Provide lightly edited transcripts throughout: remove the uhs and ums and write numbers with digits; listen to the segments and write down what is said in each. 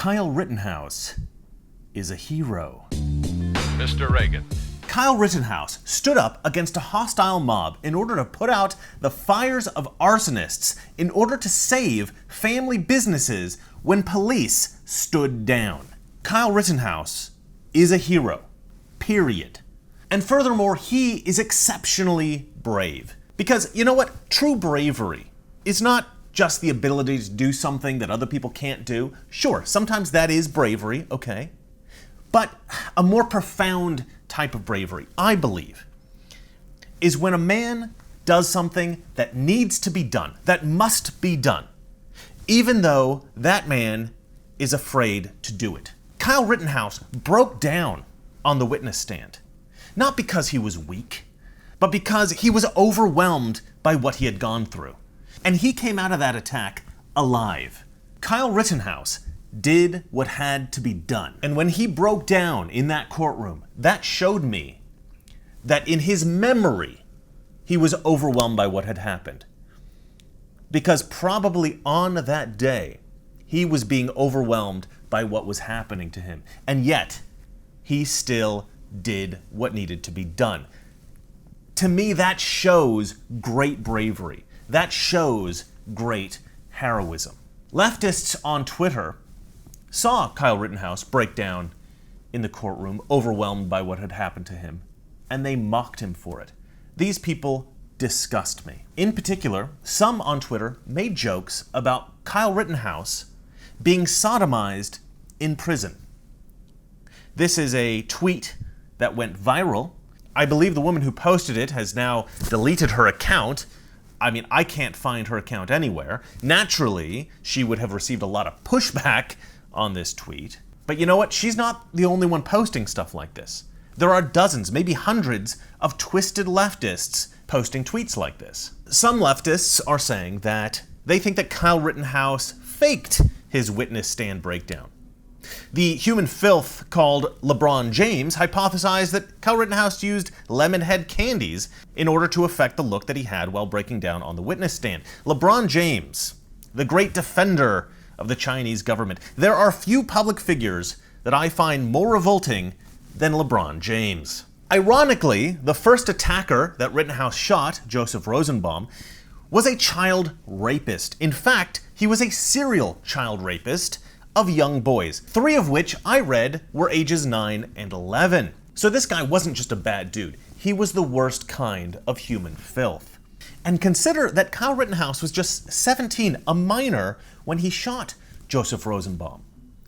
Kyle Rittenhouse is a hero. Mr. Reagan. Kyle Rittenhouse stood up against a hostile mob in order to put out the fires of arsonists in order to save family businesses when police stood down. Kyle Rittenhouse is a hero, period. And furthermore, he is exceptionally brave. Because, you know what? True bravery is not just the ability to do something that other people can't do. Sure, sometimes that is bravery, okay? But a more profound type of bravery, I believe, is when a man does something that needs to be done, that must be done, even though that man is afraid to do it. Kyle Rittenhouse broke down on the witness stand, not because he was weak, but because he was overwhelmed by what he had gone through. And he came out of that attack alive. Kyle Rittenhouse did what had to be done. And when he broke down in that courtroom, that showed me that in his memory, he was overwhelmed by what had happened. Because probably on that day, he was being overwhelmed by what was happening to him. And yet, he still did what needed to be done. To me, that shows great bravery. That shows great heroism. Leftists on Twitter saw Kyle Rittenhouse break down in the courtroom, overwhelmed by what had happened to him, and they mocked him for it. These people disgust me. In particular, some on Twitter made jokes about Kyle Rittenhouse being sodomized in prison. This is a tweet that went viral. I believe the woman who posted it has now deleted her account. I mean, I can't find her account anywhere. Naturally, she would have received a lot of pushback on this tweet. But you know what? She's not the only one posting stuff like this. There are dozens, maybe hundreds, of twisted leftists posting tweets like this. Some leftists are saying that they think that Kyle Rittenhouse faked his witness stand breakdown. The human filth called LeBron James hypothesized that Kyle Rittenhouse used lemon head candies in order to affect the look that he had while breaking down on the witness stand. LeBron James, the great defender of the Chinese government. There are few public figures that I find more revolting than LeBron James. Ironically, the first attacker that Rittenhouse shot, Joseph Rosenbaum, was a child rapist. In fact, he was a serial child rapist of young boys, 3 of which I read were ages 9 and 11. So this guy wasn't just a bad dude. He was the worst kind of human filth. And consider that Kyle Rittenhouse was just 17, a minor, when he shot Joseph Rosenbaum.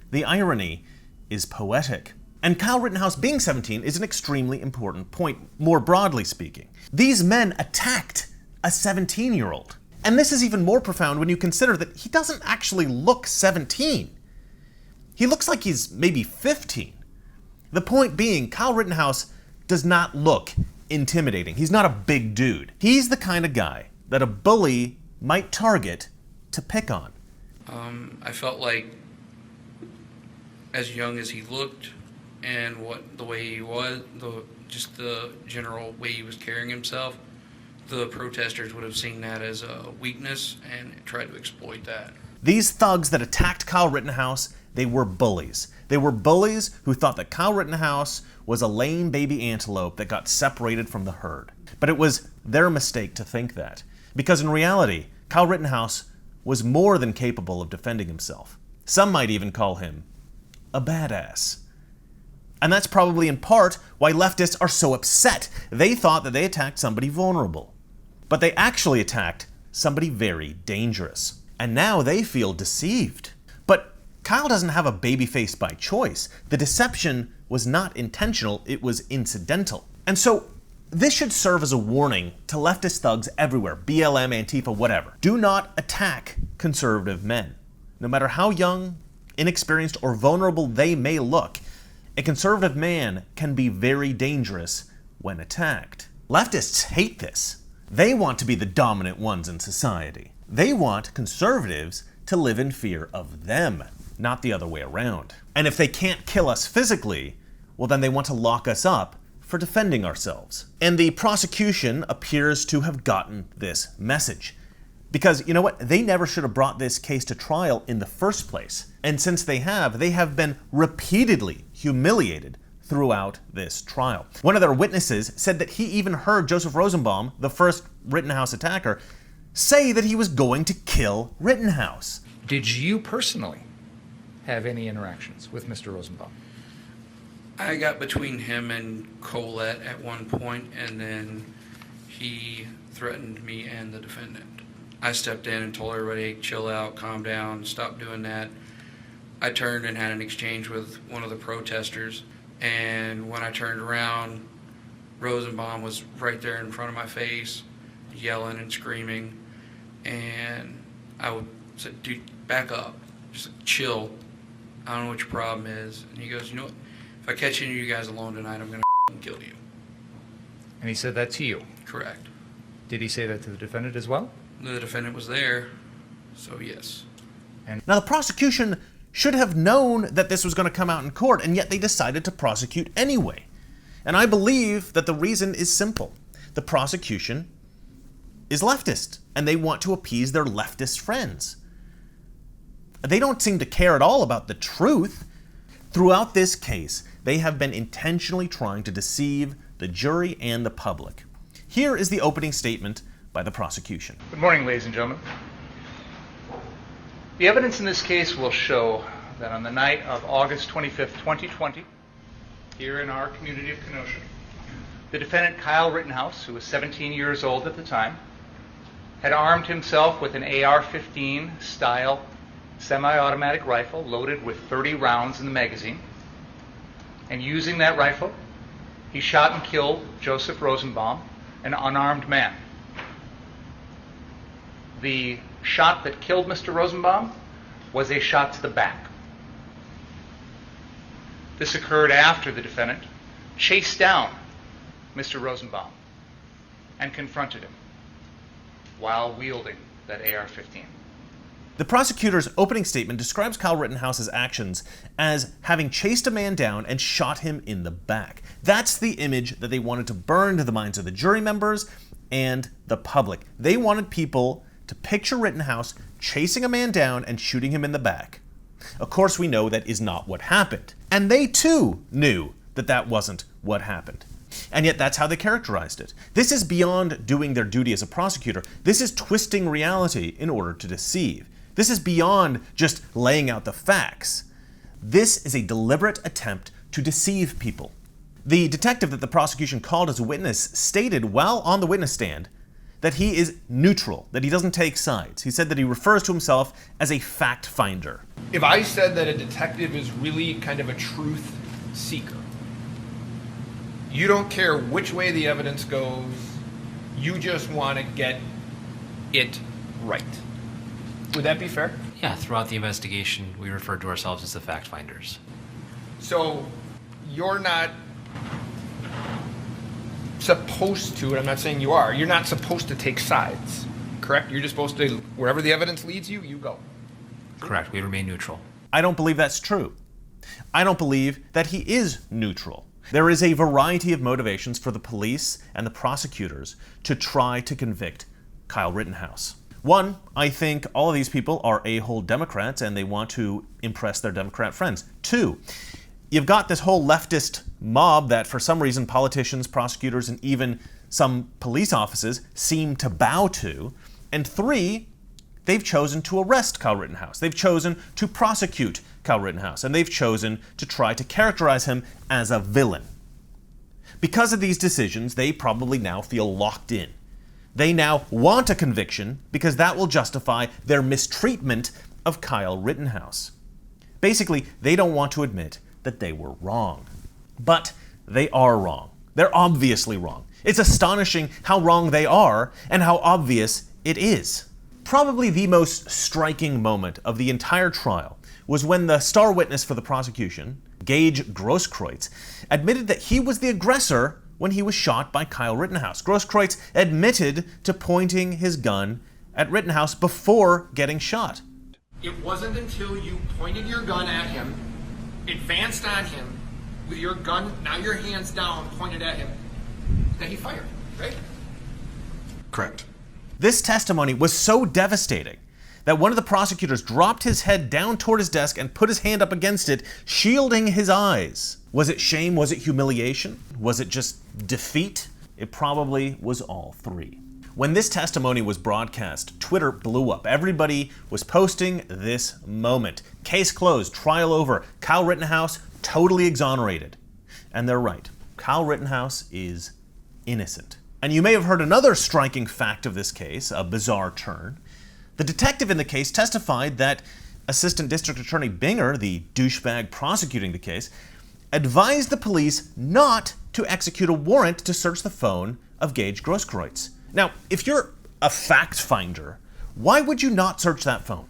The irony is poetic. And Kyle Rittenhouse being 17 is an extremely important point, more broadly speaking. These men attacked a 17-year-old. And this is even more profound when you consider that he doesn't actually look 17. He looks like he's maybe 15. The point being, Kyle Rittenhouse does not look intimidating. He's not a big dude. He's the kind of guy that a bully might target to pick on. I felt like, as young as he looked and the way he was, just the general way he was carrying himself, the protesters would have seen that as a weakness and tried to exploit that. These thugs that attacked Kyle Rittenhouse, they were bullies. They were bullies who thought that Kyle Rittenhouse was a lame baby antelope that got separated from the herd. But it was their mistake to think that. Because in reality, Kyle Rittenhouse was more than capable of defending himself. Some might even call him a badass. And that's probably in part why leftists are so upset. They thought that they attacked somebody vulnerable. But they actually attacked somebody very dangerous. And now they feel deceived. But Kyle doesn't have a baby face by choice. The deception was not intentional, it was incidental. And so this should serve as a warning to leftist thugs everywhere, BLM, Antifa, whatever. Do not attack conservative men. No matter how young, inexperienced, or vulnerable they may look, a conservative man can be very dangerous when attacked. Leftists hate this. They want to be the dominant ones in society. They want conservatives to live in fear of them, not the other way around. And if they can't kill us physically, well, then they want to lock us up for defending ourselves. And the prosecution appears to have gotten this message. Because, you know what? They never should have brought this case to trial in the first place. And since they have been repeatedly humiliated throughout this trial. One of their witnesses said that he even heard Joseph Rosenbaum, the first Rittenhouse attacker, say that he was going to kill Rittenhouse. Did you personally have any interactions with Mr. Rosenbaum? I got between him and Colette at one point, and then he threatened me and the defendant. I stepped in and told everybody, chill out, calm down, stop doing that. I turned and had an exchange with one of the protesters, and when I turned around, Rosenbaum was right there in front of my face, yelling and screaming, and I said, dude, back up, just chill, I don't know what your problem is. And he goes, you know what, if I catch any of you guys alone tonight, I'm going to kill you. And he said that to you? Correct. Did he say that to the defendant as well? The defendant was there, so yes. Now, the prosecution should have known that this was going to come out in court, and yet they decided to prosecute anyway. And I believe that the reason is simple. The prosecution is leftist, and they want to appease their leftist friends. They don't seem to care at all about the truth. Throughout this case, they have been intentionally trying to deceive the jury and the public. Here is the opening statement by the prosecution. Good morning, ladies and gentlemen. The evidence in this case will show that on the night of August 25th, 2020, here in our community of Kenosha, the defendant Kyle Rittenhouse, who was 17 years old at the time, had armed himself with an AR-15 style semi-automatic rifle loaded with 30 rounds in the magazine. And using that rifle, he shot and killed Joseph Rosenbaum, an unarmed man. The shot that killed Mr. Rosenbaum was a shot to the back. This occurred after the defendant chased down Mr. Rosenbaum and confronted him while wielding that AR-15. The prosecutor's opening statement describes Kyle Rittenhouse's actions as having chased a man down and shot him in the back. That's the image that they wanted to burn into the minds of the jury members and the public. They wanted people to picture Rittenhouse chasing a man down and shooting him in the back. Of course, we know that is not what happened. And they too knew that that wasn't what happened. And yet that's how they characterized it. This is beyond doing their duty as a prosecutor. This is twisting reality in order to deceive. This is beyond just laying out the facts. This is a deliberate attempt to deceive people. The detective that the prosecution called as a witness stated while on the witness stand that he is neutral, that he doesn't take sides. He said that he refers to himself as a fact finder. If I said that a detective is really kind of a truth seeker, you don't care which way the evidence goes, you just want to get it right. Would that be fair? Yeah, throughout the investigation, we referred to ourselves as the fact finders. So you're not supposed to, and I'm not saying you are, you're not supposed to take sides, correct? You're just supposed to, wherever the evidence leads you, you go. Correct, we remain neutral. I don't believe that's true. I don't believe that he is neutral. There is a variety of motivations for the police and the prosecutors to try to convict Kyle Rittenhouse. One, I think all of these people are a-hole Democrats and they want to impress their Democrat friends. Two, you've got this whole leftist mob that for some reason politicians, prosecutors, and even some police officers seem to bow to. And three, they've chosen to arrest Kyle Rittenhouse. They've chosen to prosecute Kyle Rittenhouse. And they've chosen to try to characterize him as a villain. Because of these decisions, they probably now feel locked in. They now want a conviction because that will justify their mistreatment of Kyle Rittenhouse. Basically, they don't want to admit that they were wrong. But they are wrong. They're obviously wrong. It's astonishing how wrong they are and how obvious it is. Probably the most striking moment of the entire trial was when the star witness for the prosecution, Gage Grosskreutz, admitted that he was the aggressor when he was shot by Kyle Rittenhouse. Grosskreutz admitted to pointing his gun at Rittenhouse before getting shot. It wasn't until you pointed your gun at him, advanced on him, with your gun, now your hands down, pointed at him, that he fired, right? Correct. This testimony was so devastating that one of the prosecutors dropped his head down toward his desk and put his hand up against it, shielding his eyes. Was it shame? Was it humiliation? Was it just defeat? It probably was all three. When this testimony was broadcast, Twitter blew up. Everybody was posting this moment. Case closed, trial over, Kyle Rittenhouse totally exonerated. And they're right. Kyle Rittenhouse is innocent. And you may have heard another striking fact of this case, a bizarre turn. The detective in the case testified that Assistant District Attorney Binger, the douchebag prosecuting the case, advised the police not to execute a warrant to search the phone of Gage Grosskreutz. Now, if you're a fact finder, why would you not search that phone?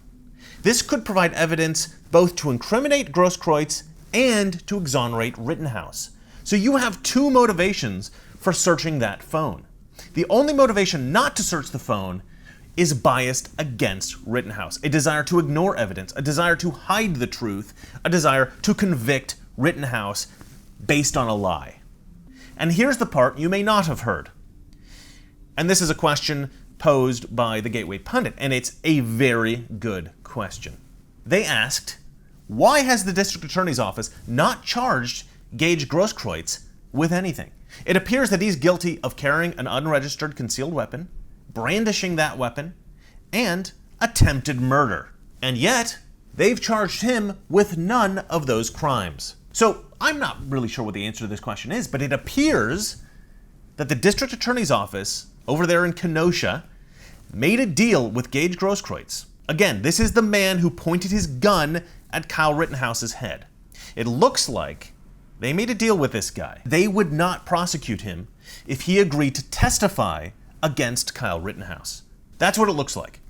This could provide evidence both to incriminate Grosskreutz and to exonerate Rittenhouse. So you have two motivations for searching that phone. The only motivation not to search the phone is biased against Rittenhouse, a desire to ignore evidence, a desire to hide the truth, a desire to convict Rittenhouse based on a lie. And here's the part you may not have heard. And this is a question posed by the Gateway Pundit, and it's a very good question. They asked, why has the District Attorney's Office not charged Gage Grosskreutz with anything? It appears that he's guilty of carrying an unregistered concealed weapon, brandishing that weapon, and attempted murder. And yet, they've charged him with none of those crimes. So, I'm not really sure what the answer to this question is, but it appears that the District Attorney's Office over there in Kenosha made a deal with Gage Grosskreutz. Again, this is the man who pointed his gun at Kyle Rittenhouse's head. It looks like they made a deal with this guy. They would not prosecute him if he agreed to testify against Kyle Rittenhouse. That's what it looks like.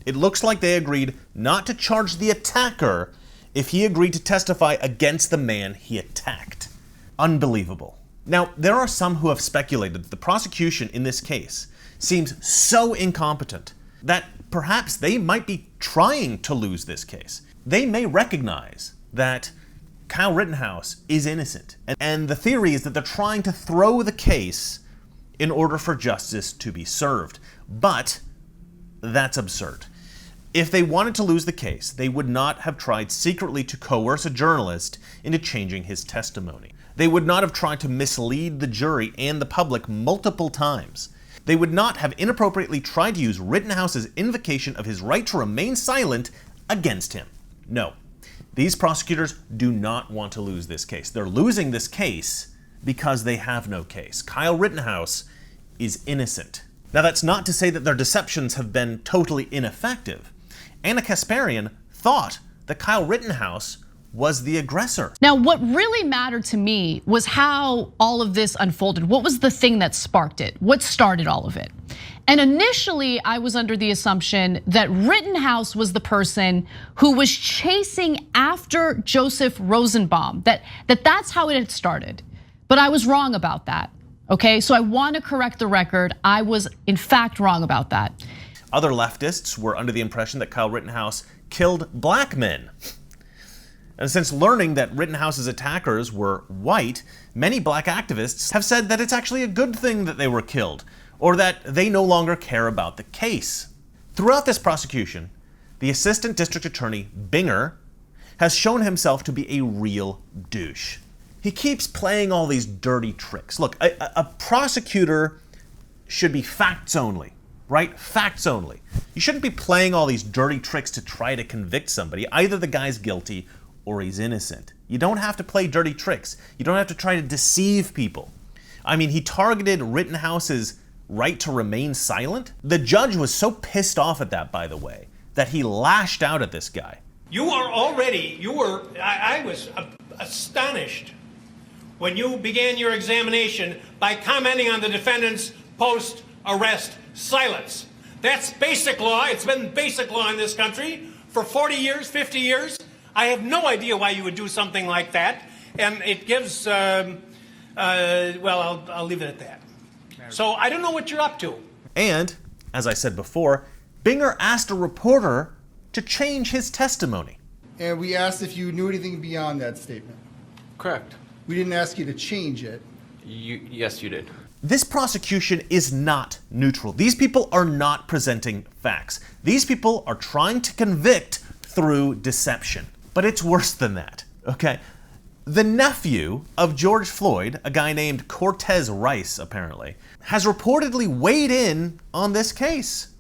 It looks like they agreed not to charge the attacker if he agreed to testify against the man he attacked. Unbelievable. Now, there are some who have speculated that the prosecution in this case seems so incompetent that perhaps they might be trying to lose this case. They may recognize that Kyle Rittenhouse is innocent, and the theory is that they're trying to throw the case in order for justice to be served. But that's absurd. If they wanted to lose the case, they would not have tried secretly to coerce a journalist into changing his testimony. They would not have tried to mislead the jury and the public multiple times. They would not have inappropriately tried to use Rittenhouse's invocation of his right to remain silent against him. No, these prosecutors do not want to lose this case. They're losing this case because they have no case. Kyle Rittenhouse is innocent. Now, that's not to say that their deceptions have been totally ineffective. Anna Kasparian thought that Kyle Rittenhouse was the aggressor. Now, what really mattered to me was how all of this unfolded. What was the thing that sparked it? What started all of it? And initially, I was under the assumption that Rittenhouse was the person who was chasing after Joseph Rosenbaum, that's how it had started. But I was wrong about that, okay? So I want to correct the record. I was, in fact, wrong about that. Other leftists were under the impression that Kyle Rittenhouse killed black men. And since learning that Rittenhouse's attackers were white, many black activists have said that it's actually a good thing that they were killed, or that they no longer care about the case. Throughout this prosecution, the Assistant District Attorney, Binger, has shown himself to be a real douche. He keeps playing all these dirty tricks. Look, a prosecutor should be facts only, right? Facts only. You shouldn't be playing all these dirty tricks to try to convict somebody. Either the guy's guilty or he's innocent. You don't have to play dirty tricks. You don't have to try to deceive people. I mean, he targeted Rittenhouse's right to remain silent. The judge was so pissed off at that, by the way, that he lashed out at this guy. I was astonished when you began your examination by commenting on the defendant's post-arrest silence. That's basic law. It's been basic law in this country for 40 years, 50 years. I have no idea why you would do something like that. And it gives, I'll leave it at that. So I don't know what you're up to. And, as I said before, Binger asked a reporter to change his testimony. And we asked if you knew anything beyond that statement. Correct. We didn't ask you to change it. Yes, you did. This prosecution is not neutral. These people are not presenting facts. These people are trying to convict through deception. But it's worse than that, okay? The nephew of George Floyd, a guy named Cortez Rice, apparently, has reportedly weighed in on this case.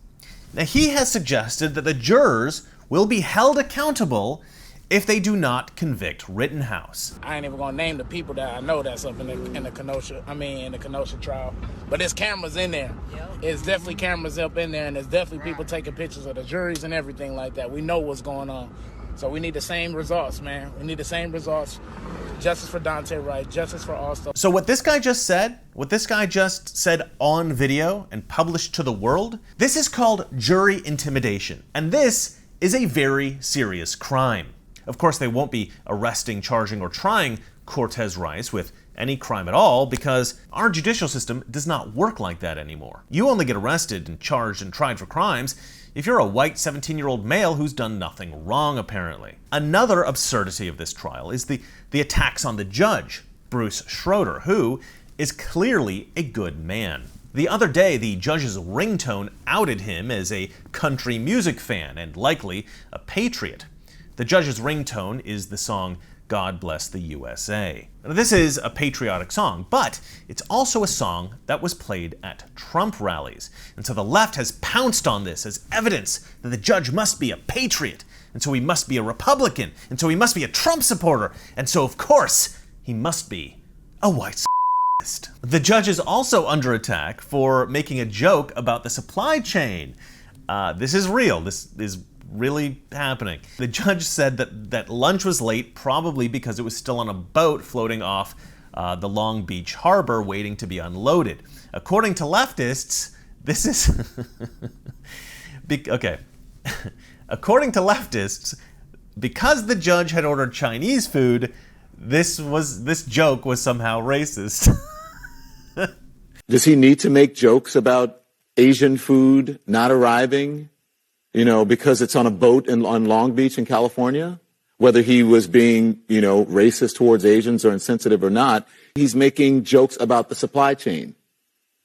Now, he has suggested that the jurors will be held accountable if they do not convict Rittenhouse. I ain't even gonna name the people that I know that's up in the Kenosha trial, but there's cameras in there. It's definitely cameras up in there, and there's definitely people taking pictures of the juries and everything like that. We know what's going on. So we need the same results, man. We need the same results. Justice for Dante Wright, justice for all stuff. So what this guy just said on video and published to the world, this is called jury intimidation. And this is a very serious crime. Of course, they won't be arresting, charging, or trying Cortez Rice with any crime at all because our judicial system does not work like that anymore. You only get arrested and charged and tried for crimes if you're a white 17-year-old male who's done nothing wrong, apparently. Another absurdity of this trial is the attacks on the judge, Bruce Schroeder, who is clearly a good man. The other day, the judge's ringtone outed him as a country music fan and likely a patriot. The judge's ringtone is the song God Bless the USA. Now, this is a patriotic song, but it's also a song that was played at Trump rallies. And so the left has pounced on this as evidence that the judge must be a patriot, and so he must be a Republican, and so he must be a Trump supporter, and so of course he must be a white supremacist. The judge is also under attack for making a joke about the supply chain. This is real. This is really happening. The judge said that lunch was late probably because it was still on a boat floating off the Long Beach harbor waiting to be unloaded. According to leftists, this is... okay. According to leftists, because the judge had ordered Chinese food, this joke was somehow racist. Does he need to make jokes about Asian food not arriving? Because it's on a boat on Long Beach in California, whether he was being, racist towards Asians or insensitive or not, he's making jokes about the supply chain.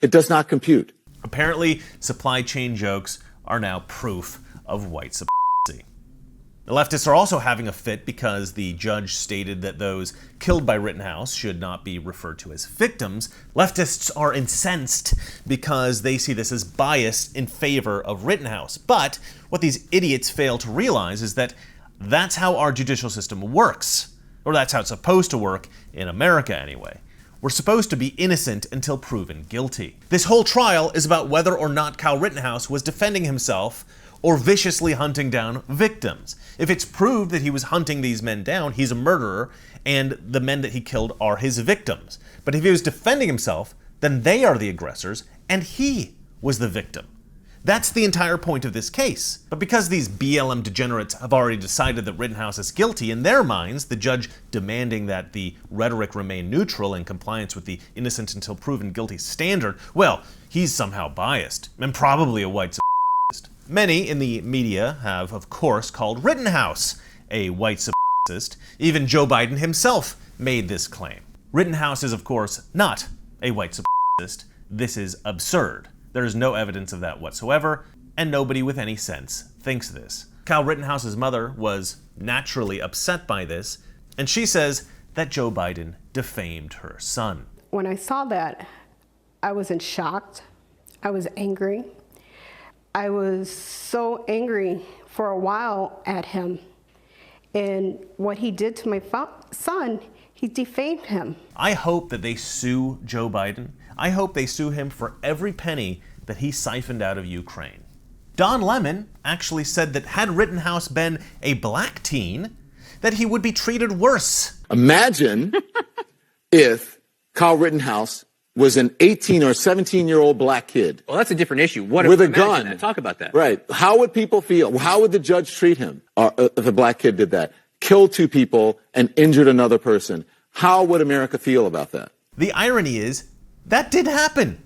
It does not compute. Apparently, supply chain jokes are now proof of white supremacy. The leftists are also having a fit because the judge stated that those killed by Rittenhouse should not be referred to as victims. Leftists are incensed because they see this as biased in favor of Rittenhouse. But what these idiots fail to realize is that that's how our judicial system works. Or that's how it's supposed to work in America anyway. We're supposed to be innocent until proven guilty. This whole trial is about whether or not Kyle Rittenhouse was defending himself or viciously hunting down victims. If it's proved that he was hunting these men down, he's a murderer, and the men that he killed are his victims. But if he was defending himself, then they are the aggressors, and he was the victim. That's the entire point of this case. But because these BLM degenerates have already decided that Rittenhouse is guilty, in their minds, the judge demanding that the rhetoric remain neutral in compliance with the innocent until proven guilty standard, well, he's somehow biased, and probably a white supremacist. Many in the media have, of course, called Rittenhouse a white supremacist. Even Joe Biden himself made this claim. Rittenhouse is, of course, not a white supremacist. This is absurd. There is no evidence of that whatsoever, and nobody with any sense thinks this. Kyle Rittenhouse's mother was naturally upset by this, and she says that Joe Biden defamed her son. When I saw that, I was in shock. I was angry. I was so angry for a while at him. And what he did to my son, he defamed him. I hope that they sue Joe Biden. I hope they sue him for every penny that he siphoned out of Ukraine. Don Lemon actually said that had Rittenhouse been a black teen, that he would be treated worse. Imagine if Kyle Rittenhouse was an 18 or 17-year-old black kid. Well, that's a different issue. With a gun. That? Talk about that. Right. How would people feel? How would the judge treat him if a black kid did that? Killed two people and injured another person. How would America feel about that? The irony is, that did happen.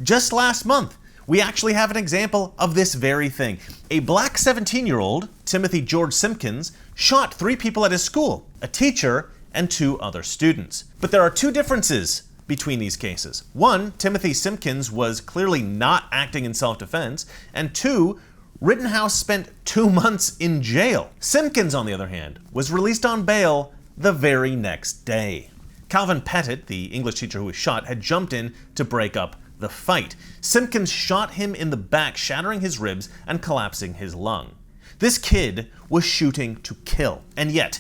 Just last month, we actually have an example of this very thing. A black 17-year-old, Timothy George Simpkins, shot 3 people at his school, a teacher and 2 other students. But there are 2 differences between these cases. One, Timothy Simpkins was clearly not acting in self-defense, and two, Rittenhouse spent 2 months in jail. Simpkins, on the other hand, was released on bail the very next day. Calvin Pettit, the English teacher who was shot, had jumped in to break up the fight. Simpkins shot him in the back, shattering his ribs and collapsing his lung. This kid was shooting to kill, and yet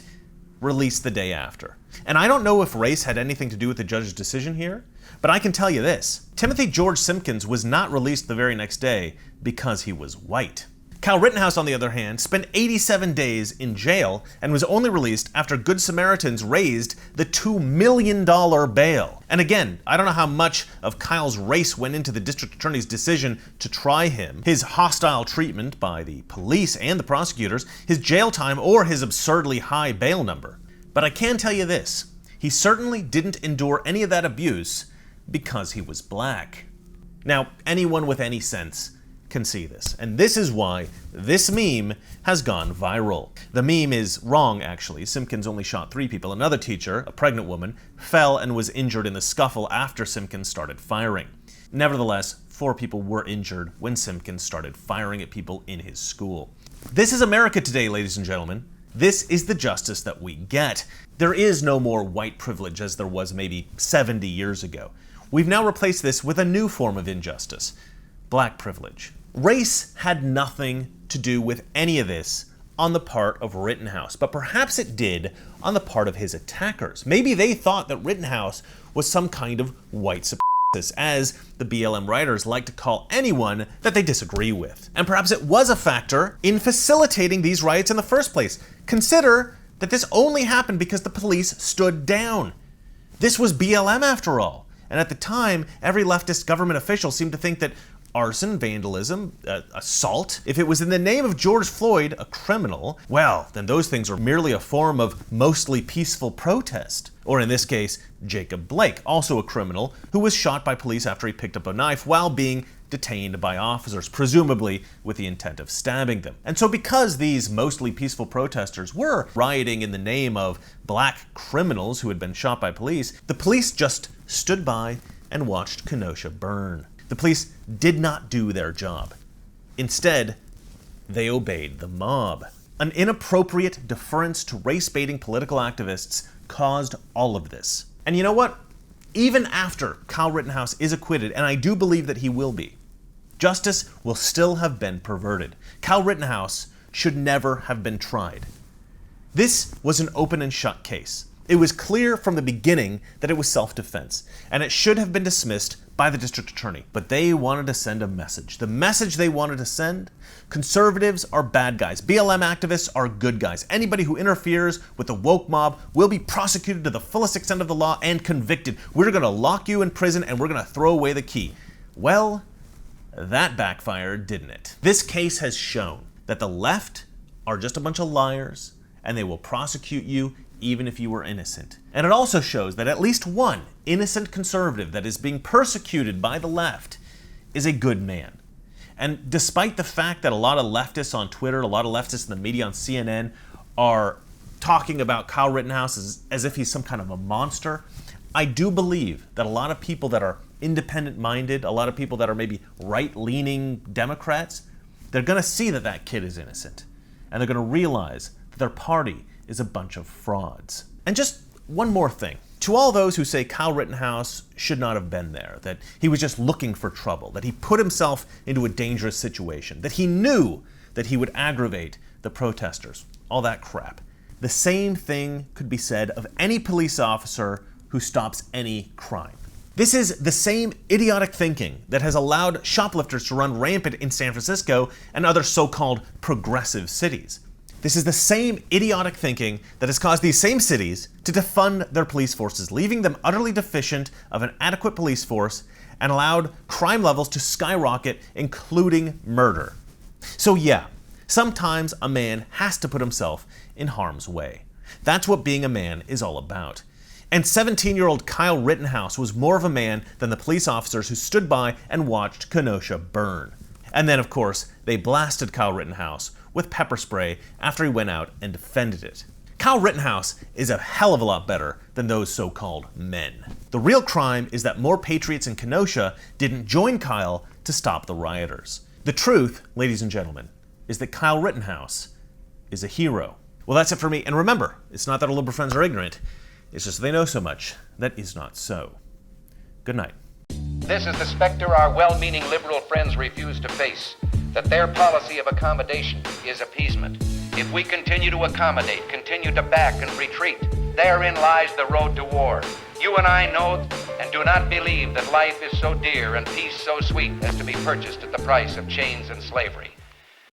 released the day after. And I don't know if race had anything to do with the judge's decision here, but I can tell you this. Timothy George Simpkins was not released the very next day because he was white. Kyle Rittenhouse, on the other hand, spent 87 days in jail and was only released after Good Samaritans raised the $2 million bail. And again, I don't know how much of Kyle's race went into the district attorney's decision to try him, his hostile treatment by the police and the prosecutors, his jail time, or his absurdly high bail number. But I can tell you this, he certainly didn't endure any of that abuse because he was black. Now, anyone with any sense can see this, and this is why this meme has gone viral. The meme is wrong, actually. Simpkins only shot 3 people. Another teacher, a pregnant woman, fell and was injured in the scuffle after Simpkins started firing. Nevertheless, 4 people were injured when Simpkins started firing at people in his school. This is America today, ladies and gentlemen. This is the justice that we get. There is no more white privilege as there was maybe 70 years ago. We've now replaced this with a new form of injustice, black privilege. Race had nothing to do with any of this on the part of Rittenhouse, but perhaps it did on the part of his attackers. Maybe they thought that Rittenhouse was some kind of white supremacist, as the BLM writers like to call anyone that they disagree with. And perhaps it was a factor in facilitating these riots in the first place. Consider that this only happened because the police stood down. This was BLM after all. And at the time, every leftist government official seemed to think that arson, vandalism, assault, if it was in the name of George Floyd, a criminal, well, then those things are merely a form of mostly peaceful protest. Or in this case, Jacob Blake, also a criminal, who was shot by police after he picked up a knife while being detained by officers, presumably with the intent of stabbing them. And so because these mostly peaceful protesters were rioting in the name of black criminals who had been shot by police, the police just stood by and watched Kenosha burn. The police did not do their job. Instead, they obeyed the mob. An inappropriate deference to race-baiting political activists caused all of this. And you know what? Even after Kyle Rittenhouse is acquitted, and I do believe that he will be, justice will still have been perverted. Kyle Rittenhouse should never have been tried. This was an open and shut case. It was clear from the beginning that it was self-defense, and it should have been dismissed by the district attorney. But they wanted to send a message. The message they wanted to send: conservatives are bad guys. BLM activists are good guys. Anybody who interferes with the woke mob will be prosecuted to the fullest extent of the law and convicted. We're going to lock you in prison and we're going to throw away the key. Well, that backfired, didn't it? This case has shown that the left are just a bunch of liars, and they will prosecute you even if you were innocent. And it also shows that at least one innocent conservative that is being persecuted by the left is a good man. And despite the fact that a lot of leftists on Twitter, a lot of leftists in the media on CNN are talking about Kyle Rittenhouse as if he's some kind of a monster, I do believe that a lot of people that are independent-minded, a lot of people that are maybe right-leaning Democrats, they're going to see that that kid is innocent. And they're going to realize that their party is a bunch of frauds. And just one more thing. To all those who say Kyle Rittenhouse should not have been there, that he was just looking for trouble, that he put himself into a dangerous situation, that he knew that he would aggravate the protesters, all that crap. The same thing could be said of any police officer who stops any crime. This is the same idiotic thinking that has allowed shoplifters to run rampant in San Francisco and other so-called progressive cities. This is the same idiotic thinking that has caused these same cities to defund their police forces, leaving them utterly deficient of an adequate police force and allowed crime levels to skyrocket, including murder. So yeah, sometimes a man has to put himself in harm's way. That's what being a man is all about. And 17-year-old Kyle Rittenhouse was more of a man than the police officers who stood by and watched Kenosha burn. And then, of course, they blasted Kyle Rittenhouse with pepper spray after he went out and defended it. Kyle Rittenhouse is a hell of a lot better than those so-called men. The real crime is that more patriots in Kenosha didn't join Kyle to stop the rioters. The truth, ladies and gentlemen, is that Kyle Rittenhouse is a hero. Well, that's it for me. And remember, it's not that our liberal friends are ignorant. It's just they know so much that is not so. Good night. This is the specter our well-meaning liberal friends refuse to face, that their policy of accommodation is appeasement. If we continue to accommodate, continue to back and retreat, therein lies the road to war. You and I know and do not believe that life is so dear and peace so sweet as to be purchased at the price of chains and slavery.